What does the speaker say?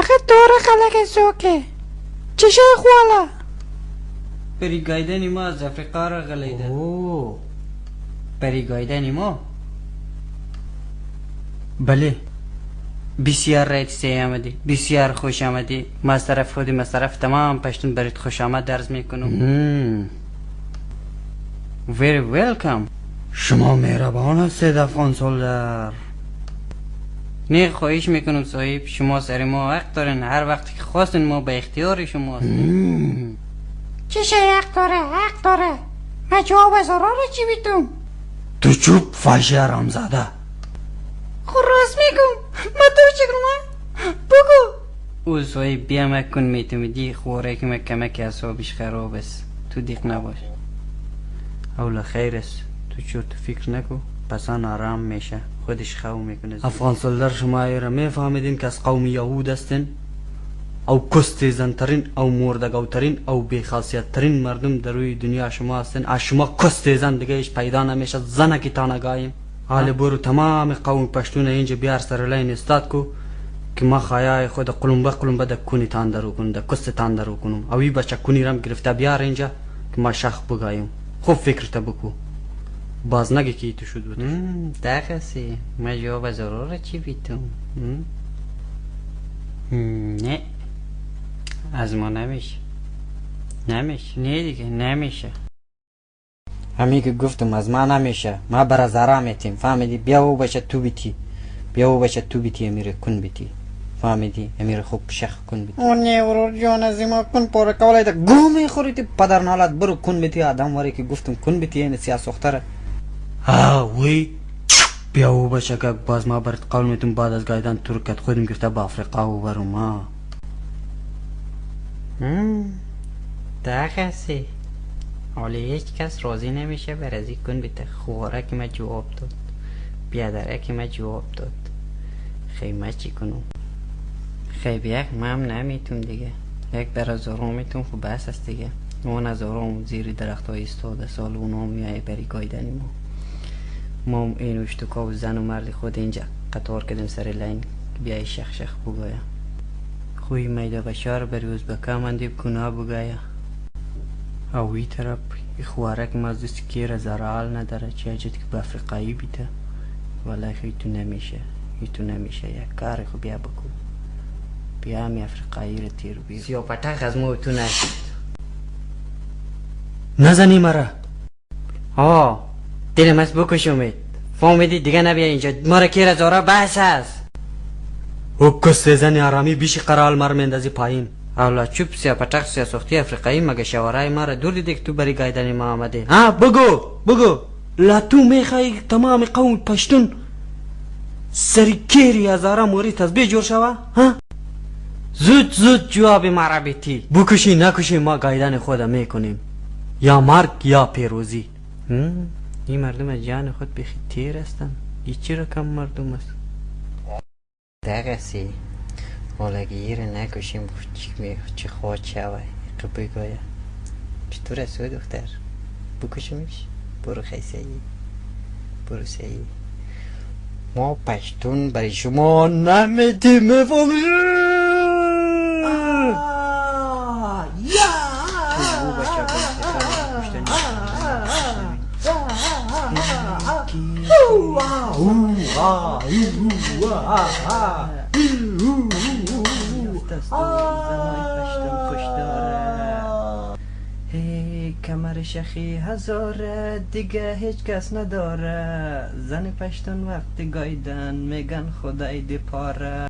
اخه دوره خلق سوکه چشه خوالا پریگایدنی ما از افریقا را غلیده. اوه پریگایدنی ما بله بسیار رایت آمدی، بسیار خوش آمدی. ما از طرف خودم از طرف تمام پشتون برید خوش آمد درز میکنم. Very welcome. شما مهربان هستید افغان سولدر. نه خواهش میکنم صاحب، شما سر ما حق دارین، هر وقتی که خواستین ما به اختیار شماست. چشه حق داره من جواب ضرار چی بیتون تو چوب فاشه رامزاده. خود راست میگم من تو چی کنم بگو. او صاحب بیا مکن میتومیدی خوره که کمک اصابش خراب است، تو دیق نباش. اولا خیر است، تو چور تو فکر نکو، پسان آرام میشه خودش خو میکنه. افغان سولدر شما ایره میفهمیدین که از قوم یهود هستین او کستیزن او مردگو ترین او بیخاصیت ترین مردم در روی دنیا شما هستین. از شما کستیزن دیگه ایش پیدا نمیشه، زنکی تا نگاهیم. حال برو تمام قوم پشتون اینجا بیار سر لین استاد کو که ما خایای خود قلمبه ده کنی تان درو کنم ده کست تان درو کنم. اوی بچه کنی رم گرفته بیار اینجا که ما شخ بگایم. خوب فکر تا بکو، باز نگی که تو شد بود. دقیقی ما جواب ضرور چی بیتون. نه از ما نمیشه نه دیگه نمیشه. همین که گفتم از ما نمیشه، ما برا زرا میتیم فهمیدی. بیا او بچه تو بیتی امیر کن بیتی فهمیدی. امیر خوب شخ کن بیتی. اون ورور جان از ما کن پاره کولای ده گو میخوری تی پدر نالت. برو کن بیتی آدم واری که گفتم کن بیتی این سیاه سختره. وی بیا او بچه که باز ما برد قول میتون بعد از گایدن ترکت خودم گرفته با افریقا و برو ما. دقیقی حالا هیچ کس راضی نمیشه برازی کن بیته. خواره که ما جواب داد، بیادره که ما جواب داد. خیمه چی کنم؟ خیب یک ما هم نمیتون دیگه. یک برا زارومیتون خوب بس است دیگه. اون از زاروم زیر درخت های استاده سال اونو میای بری گایدنی ما این اشتکا و زن و مرد خود اینجا قطار کردیم سر لین بیای شخ بگایا. خوی میده بشار بری ازبکا مندیب کنها بگایا. اوی طرف خوارک مزدست که رزارال نداره چه اجد که به افریقایی بیته. ولی خیلی تو نمیشه یک کار خو بیا بکو. بیا همی افریقایی رو تیر بیر. سیاپتخ از مو تو نشد. نزنی مرا. دلم از بکشمید فهمیدی دیگه نبیا اینجا. مرا که رزارا بحث هست. او کستیزن آرامی بیشی قرال مر مندازی پایین. اولا چوب سیاپتخ سیاسختی افریقایی مگه شوارای مرا دور دیده که تو بری گایدنی ما آمده. بگو لا تو میخوای تمام قوم پشتون سری کیری هزاره موری تزبیه جور شوه؟ زود جواب مرا بیتی. بکشی نکشی ما گایدن خود میکنیم، یا مرگ یا پیروزی. این مردم از جان خود بخی تیر هستن. این چی رکم مردم است؟ دقیقی حالا گیر نکشیم چی خواهد شوه بگویه. چطور است و دختر؟ بکشیمش؟ برو خیسایی برو سایی. ما پشتون برای شما نمیدیم مفهمی. کمر شخی هزاره دیگه هیچ کس نداره. زن پشتون وقتی گایدن میگن خدای دی پاره.